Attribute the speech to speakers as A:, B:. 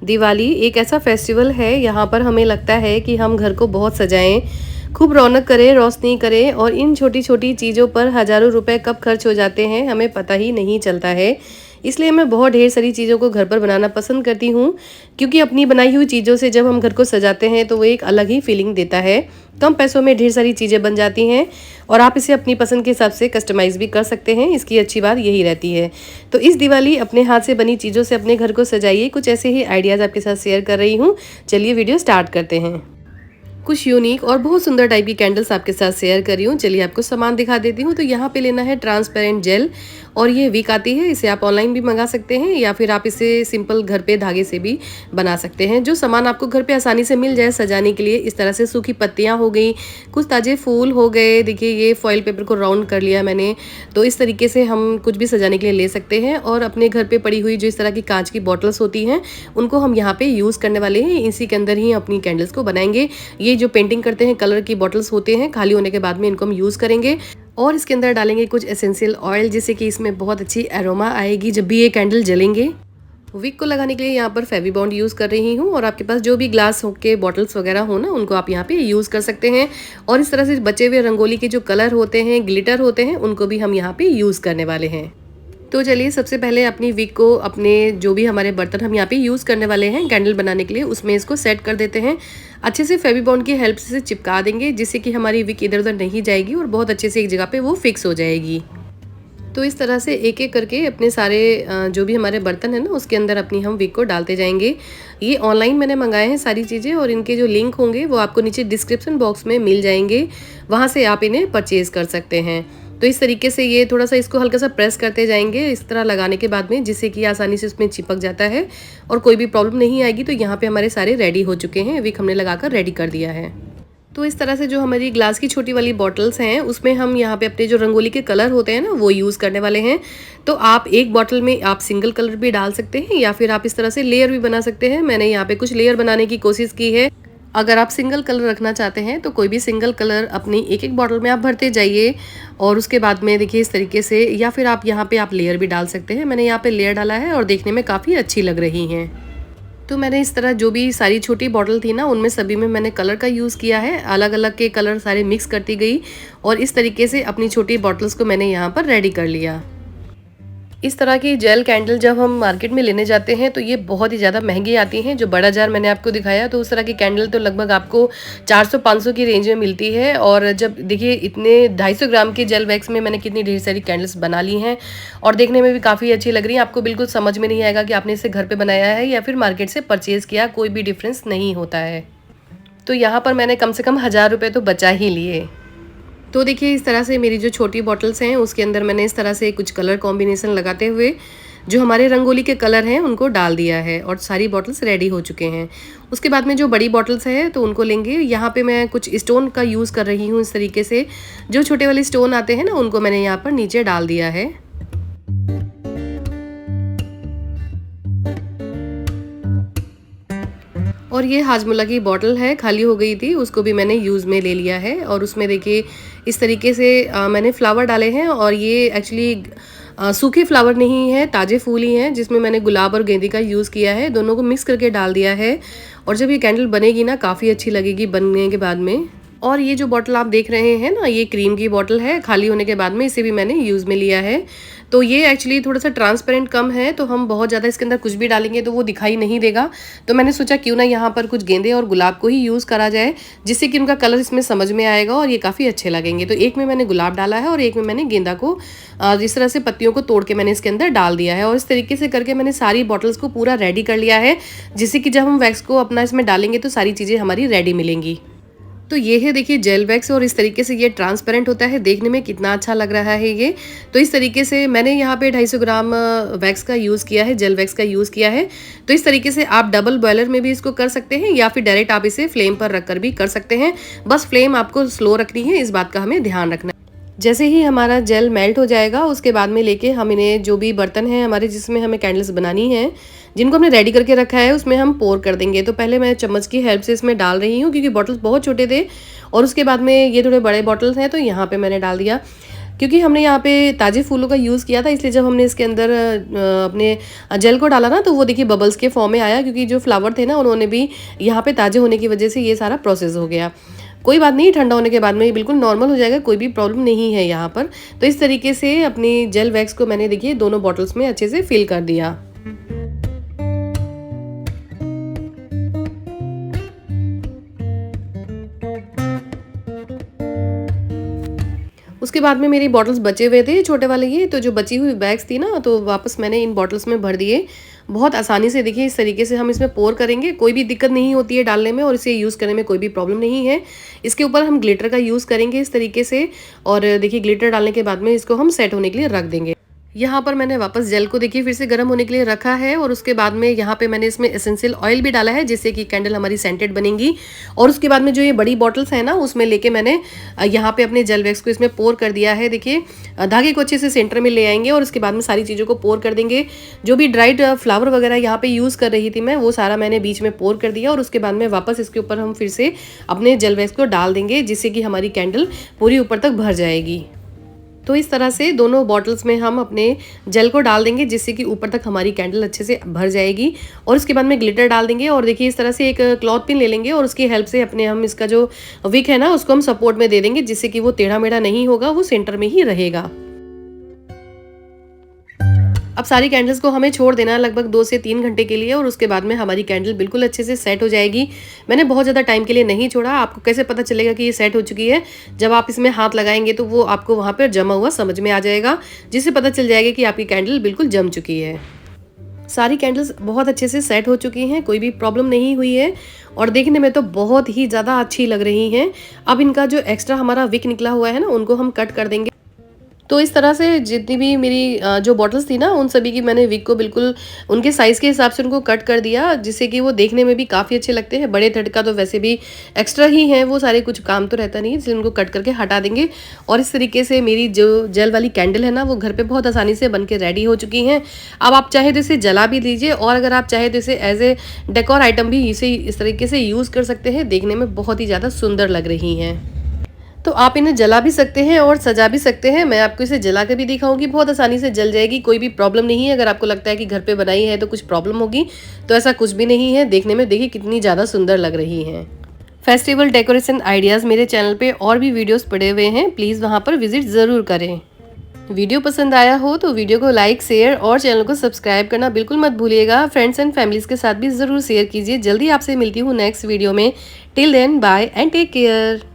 A: दिवाली एक ऐसा फेस्टिवल है, यहाँ पर हमें लगता है कि हम घर को बहुत सजाएं, खूब रौनक करें, रोशनी करें और इन छोटी-छोटी चीज़ों पर हज़ारों रुपए कब खर्च हो जाते हैं, हमें पता ही नहीं चलता है। इसलिए मैं बहुत ढेर सारी चीज़ों को घर पर बनाना पसंद करती हूँ, क्योंकि अपनी बनाई हुई चीज़ों से जब हम घर को सजाते हैं, तो वो एक अलग ही फीलिंग देता है। कम पैसों में ढेर सारी चीज़ें बन जाती हैं और आप इसे अपनी पसंद के हिसाब से कस्टमाइज़ भी कर सकते हैं, इसकी अच्छी बात यही रहती है। तो इस दिवाली अपने हाथ से बनी चीज़ों से अपने घर को सजाइए, कुछ ऐसे ही आइडियाज़ आपके साथ शेयर कर रही हूँ। चलिए वीडियो स्टार्ट करते हैं। कुछ यूनिक और बहुत सुंदर टाइप की कैंडल्स आपके साथ शेयर कर रही हूँ। चलिए आपको सामान दिखा देती हूँ। तो यहाँ पे लेना है ट्रांसपेरेंट जेल और ये वीक आती है, इसे आप ऑनलाइन भी मंगा सकते हैं या फिर आप इसे सिंपल घर पे धागे से भी बना सकते हैं। जो सामान आपको घर पे आसानी से मिल जाए सजाने के लिए, इस तरह से सूखी पत्तियाँ हो गई, कुछ ताजे फूल हो गए। देखिए ये फॉइल पेपर को राउंड कर लिया मैंने, तो इस तरीके से हम कुछ भी सजाने के लिए ले सकते हैं। और अपने घर पे पड़ी हुई जो इस तरह की कांच की बॉटल्स होती हैं, उनको हम यहाँ पे यूज़ करने वाले हैं। इसी के अंदर ही अपनी कैंडल्स को बनाएंगे। ये जो पेंटिंग करते हैं कलर की बॉटल्स होते हैं, खाली होने के बाद में इनको हम यूज़ करेंगे और इसके अंदर डालेंगे कुछ एसेंशियल ऑयल, जिससे कि इसमें बहुत अच्छी एरोमा आएगी जब भी ये कैंडल जलेंगे। विक को लगाने के लिए यहाँ पर फेवी बॉन्ड यूज़ कर रही हूँ और आपके पास जो भी ग्लास के बॉटल्स वगैरह हो ना, उनको आप यहाँ पे यूज़ कर सकते हैं। और इस तरह से बचे हुए रंगोली के जो कलर होते हैं, ग्लिटर होते हैं, उनको भी हम यहाँ पे यूज़ करने वाले हैं। तो चलिए सबसे पहले अपनी विक को, अपने जो भी हमारे बर्तन हम यहाँ पे यूज़ करने वाले हैं कैंडल बनाने के लिए, उसमें इसको सेट कर देते हैं। अच्छे से फेवी बॉन्ड की हेल्प से चिपका देंगे, जिससे कि हमारी विक इधर उधर नहीं जाएगी और बहुत अच्छे से एक जगह पे वो फिक्स हो जाएगी। तो इस तरह से एक एक करके अपने सारे जो भी हमारे बर्तन है ना, उसके अंदर अपनी हम विक को डालते जाएंगे। ये ऑनलाइन मैंने मंगाए हैं सारी चीज़ें और इनके जो लिंक होंगे वो आपको नीचे डिस्क्रिप्शन बॉक्स में मिल जाएंगे, वहाँ से आप इन्हें परचेज़ कर सकते हैं। तो इस तरीके से ये थोड़ा सा इसको हल्का सा प्रेस करते जाएंगे इस तरह लगाने के बाद में, जिससे कि आसानी से उसमें चिपक जाता है और कोई भी प्रॉब्लम नहीं आएगी। तो यहाँ पे हमारे सारे रेडी हो चुके हैं, विक हमने लगाकर रेडी कर दिया है। तो इस तरह से जो हमारी ग्लास की छोटी वाली बॉटल्स हैं, उसमें हम यहाँ पे अपने जो रंगोली के कलर होते हैं ना, वो यूज़ करने वाले हैं। तो आप एक बॉटल में आप सिंगल कलर भी डाल सकते हैं या फिर आप इस तरह से लेयर भी बना सकते हैं। मैंने यहाँ पे कुछ लेयर बनाने की कोशिश की है। अगर आप सिंगल कलर रखना चाहते हैं तो कोई भी सिंगल कलर अपनी एक एक बॉटल में आप भरते जाइए और उसके बाद में देखिए इस तरीके से, या फिर आप यहाँ पे आप लेयर भी डाल सकते हैं। मैंने यहाँ पे लेयर डाला है और देखने में काफ़ी अच्छी लग रही हैं। तो मैंने इस तरह जो भी सारी छोटी बॉटल थी ना, उनमें सभी में मैंने कलर का यूज़ किया है, अलग अलग के कलर सारे मिक्स करती गई और इस तरीके से अपनी छोटी बॉटल्स को मैंने यहाँ पर रेडी कर लिया। इस तरह की जेल कैंडल जब हम मार्केट में लेने जाते हैं तो ये बहुत ही ज़्यादा महंगी आती हैं। जो बड़ा जार मैंने आपको दिखाया, तो उस तरह की कैंडल तो लगभग आपको 400-500 की रेंज में मिलती है। और जब देखिए इतने 250 ग्राम के जेल वैक्स में मैंने कितनी ढेर सारी कैंडल्स बना ली हैं और देखने में भी काफ़ी अच्छी लग रही हैं। आपको बिल्कुल समझ में नहीं आएगा कि आपने इसे घर पर बनाया है या फिर मार्केट से परचेज़ किया, कोई भी डिफरेंस नहीं होता है। तो यहाँ पर मैंने कम से कम 1000 रुपये तो बचा ही लिए। तो देखिए इस तरह से मेरी जो छोटी बॉटल्स हैं उसके अंदर मैंने इस तरह से कुछ कलर कॉम्बिनेशन लगाते हुए जो हमारे रंगोली के कलर हैं उनको डाल दिया है और सारी बॉटल्स रेडी हो चुके हैं। उसके बाद में जो बड़ी बॉटल्स है तो उनको लेंगे। यहाँ पे मैं कुछ स्टोन का यूज़ कर रही हूँ। इस तरीके से जो छोटे वाले स्टोन आते हैं ना, उनको मैंने यहाँ पर नीचे डाल दिया है। और ये हाजमोला की बॉटल है, खाली हो गई थी, उसको भी मैंने यूज़ में ले लिया है। और उसमें देखिए इस तरीके से मैंने फ्लावर डाले हैं और ये एक्चुअली सूखे फ्लावर नहीं है, ताज़े फूल ही हैं, जिसमें मैंने गुलाब और गेंदे का यूज़ किया है। दोनों को मिक्स करके डाल दिया है और जब ये कैंडल बनेगी ना, काफ़ी अच्छी लगेगी बनने के बाद में। और ये जो बॉटल आप देख रहे हैं ना, ये क्रीम की बॉटल है, खाली होने के बाद में इसे भी मैंने यूज़ में लिया है। तो ये एक्चुअली थोड़ा सा ट्रांसपेरेंट कम है, तो हम बहुत ज़्यादा इसके अंदर कुछ भी डालेंगे तो वो दिखाई नहीं देगा। तो मैंने सोचा क्यों ना यहाँ पर कुछ गेंदे और गुलाब को ही यूज़ करा जाए, जिससे कि उनका कलर इसमें समझ में आएगा और ये काफ़ी अच्छे लगेंगे। तो एक में मैंने गुलाब डाला है और एक में मैंने गेंदा को इस तरह से पत्तियों को तोड़ के मैंने इसके अंदर डाल दिया है। और इस तरीके से करके मैंने सारी बॉटल्स को पूरा रेडी कर लिया है, जिससे कि जब हम वैक्स को अपना इसमें डालेंगे तो सारी चीज़ें हमारी रेडी मिलेंगी। तो ये है देखिए जेल वैक्स और इस तरीके से ये ट्रांसपेरेंट होता है, देखने में कितना अच्छा लग रहा है ये। तो इस तरीके से मैंने यहाँ पे 250 ग्राम वैक्स का यूज़ किया है, जेल वैक्स का यूज़ किया है। तो इस तरीके से आप डबल बॉयलर में भी इसको कर सकते हैं या फिर डायरेक्ट आप इसे फ्लेम पर रखकर भी कर सकते हैं। बस फ्लेम आपको स्लो रखनी है, इस बात का हमें ध्यान रखना है। जैसे ही हमारा जेल मेल्ट हो जाएगा, उसके बाद में लेके हम इन्हें जो भी बर्तन हैं हमारे जिसमें हमें कैंडल्स बनानी है, जिनको हमने रेडी करके रखा है, उसमें हम पोर कर देंगे। तो पहले मैं चम्मच की हेल्प से इसमें डाल रही हूँ, क्योंकि बॉटल्स बहुत छोटे थे और उसके बाद में ये थोड़े बड़े बॉटल्स हैं, तो यहाँ पे मैंने डाल दिया। क्योंकि हमने यहाँ पे ताज़े फूलों का यूज़ किया था, इसलिए जब हमने इसके अंदर अपने जेल को डाला ना, तो वो देखिए बबल्स के फॉर्म में आया, क्योंकि जो फ्लावर थे ना उन्होंने भी यहाँ पे ताज़े होने की वजह से ये सारा प्रोसेस हो गया। कोई बात नहीं, ठंडा होने के बाद में ये बिल्कुल नॉर्मल हो जाएगा, कोई भी प्रॉब्लम नहीं है यहाँ पर। तो इस तरीके से अपनी जेल वैक्स को मैंने देखिए दोनों बॉटल्स में अच्छे से फिल कर दिया। उसके बाद में मेरी बॉटल्स बचे हुए थे छोटे वाले ये, तो जो बची हुई बैग्स थी ना, तो वापस मैंने इन बॉटल्स में भर दिए। बहुत आसानी से देखिए इस तरीके से हम इसमें पोर करेंगे, कोई भी दिक्कत नहीं होती है डालने में और इसे यूज़ करने में कोई भी प्रॉब्लम नहीं है। इसके ऊपर हम ग्लिटर का यूज़ करेंगे इस तरीके से, और देखिए ग्लिटर डालने के बाद में इसको हम सेट होने के लिए रख देंगे। यहाँ पर मैंने वापस जेल को देखिए फिर से गर्म होने के लिए रखा है, और उसके बाद में यहाँ पे मैंने इसमें एसेंशियल ऑयल भी डाला है, जिससे कि कैंडल हमारी सेंटेड बनेगी। और उसके बाद में जो ये बड़ी बॉटल्स है ना, उसमें लेके मैंने यहाँ पे अपने जेल वैक्स को इसमें पोर कर दिया है। देखिए धागे को अच्छे से सेंटर में ले आएंगे और उसके बाद में सारी चीज़ों को पोर कर देंगे। जो भी ड्राइड फ्लावर वगैरह यहाँ पे यूज़ कर रही थी मैं, वो सारा मैंने बीच में पोर कर दिया, और उसके बाद में वापस इसके ऊपर हम फिर से अपने जेल वैक्स को डाल देंगे, जिससे कि हमारी कैंडल पूरी ऊपर तक भर जाएगी। तो इस तरह से दोनों बॉटल्स में हम अपने जेल को डाल देंगे, जिससे कि ऊपर तक हमारी कैंडल अच्छे से भर जाएगी। और उसके बाद में ग्लिटर डाल देंगे, और देखिए इस तरह से एक क्लॉथ पिन ले लेंगे और उसकी हेल्प से अपने हम इसका जो विक है ना, उसको हम सपोर्ट में दे देंगे, जिससे कि वो टेढ़ा मेढ़ा नहीं होगा, वो सेंटर में ही रहेगा। अब सारी कैंडल्स को हमें छोड़ देना है लगभग 2 से 3 घंटे के लिए, और उसके बाद में हमारी कैंडल बिल्कुल अच्छे से सेट हो जाएगी। मैंने बहुत ज़्यादा टाइम के लिए नहीं छोड़ा। आपको कैसे पता चलेगा कि ये सेट हो चुकी है? जब आप इसमें हाथ लगाएंगे तो वो आपको वहाँ पर जमा हुआ समझ में आ जाएगा, जिससे पता चल जाएगा कि आपकी कैंडल बिल्कुल जम चुकी है। सारी कैंडल्स बहुत अच्छे से सेट हो चुकी हैं, कोई भी प्रॉब्लम नहीं हुई है, और देखने में तो बहुत ही ज़्यादा अच्छी लग रही हैं। अब इनका जो एक्स्ट्रा हमारा विक निकला हुआ है ना, उनको हम कट कर देंगे। तो इस तरह से जितनी भी मेरी जो बॉटल्स थी ना, उन सभी की मैंने विक को बिल्कुल उनके साइज़ के हिसाब से उनको कट कर दिया, जिससे कि वो देखने में भी काफ़ी अच्छे लगते हैं। बड़े थ्रेड का तो वैसे भी एक्स्ट्रा ही है, वो सारे कुछ काम तो रहता नहीं है, इसलिए उनको कट करके हटा देंगे। और इस तरीके से मेरी जो जेल वाली कैंडल है ना, वो घर पर बहुत आसानी से बन के रेडी हो चुकी हैं। अब आप चाहे तो इसे जला भी दीजिए, और अगर आप चाहे तो इसे एज ए डेकोर आइटम भी इसे इस तरीके से यूज़ कर सकते हैं। देखने में बहुत ही ज़्यादा सुंदर लग रही हैं। तो आप इन्हें जला भी सकते हैं और सजा भी सकते हैं। मैं आपको इसे जला कर भी दिखाऊंगी, बहुत आसानी से जल जाएगी, कोई भी प्रॉब्लम नहीं है। अगर आपको लगता है कि घर पे बनाई है तो कुछ प्रॉब्लम होगी, तो ऐसा कुछ भी नहीं है। देखने में देखिए कितनी ज़्यादा सुंदर लग रही हैं। फेस्टिवल डेकोरेशन आइडियाज़ मेरे चैनल पे और भी वीडियोस पड़े हुए हैं, प्लीज़ वहाँ पर विजिट ज़रूर करें। वीडियो पसंद आया हो तो वीडियो को लाइक, शेयर और चैनल को सब्सक्राइब करना बिल्कुल मत भूलिएगा। फ्रेंड्स एंड फैमिलीज़ के साथ भी ज़रूर शेयर कीजिए। जल्दी आपसे मिलती हूँ नेक्स्ट वीडियो में। Till then bye and take care.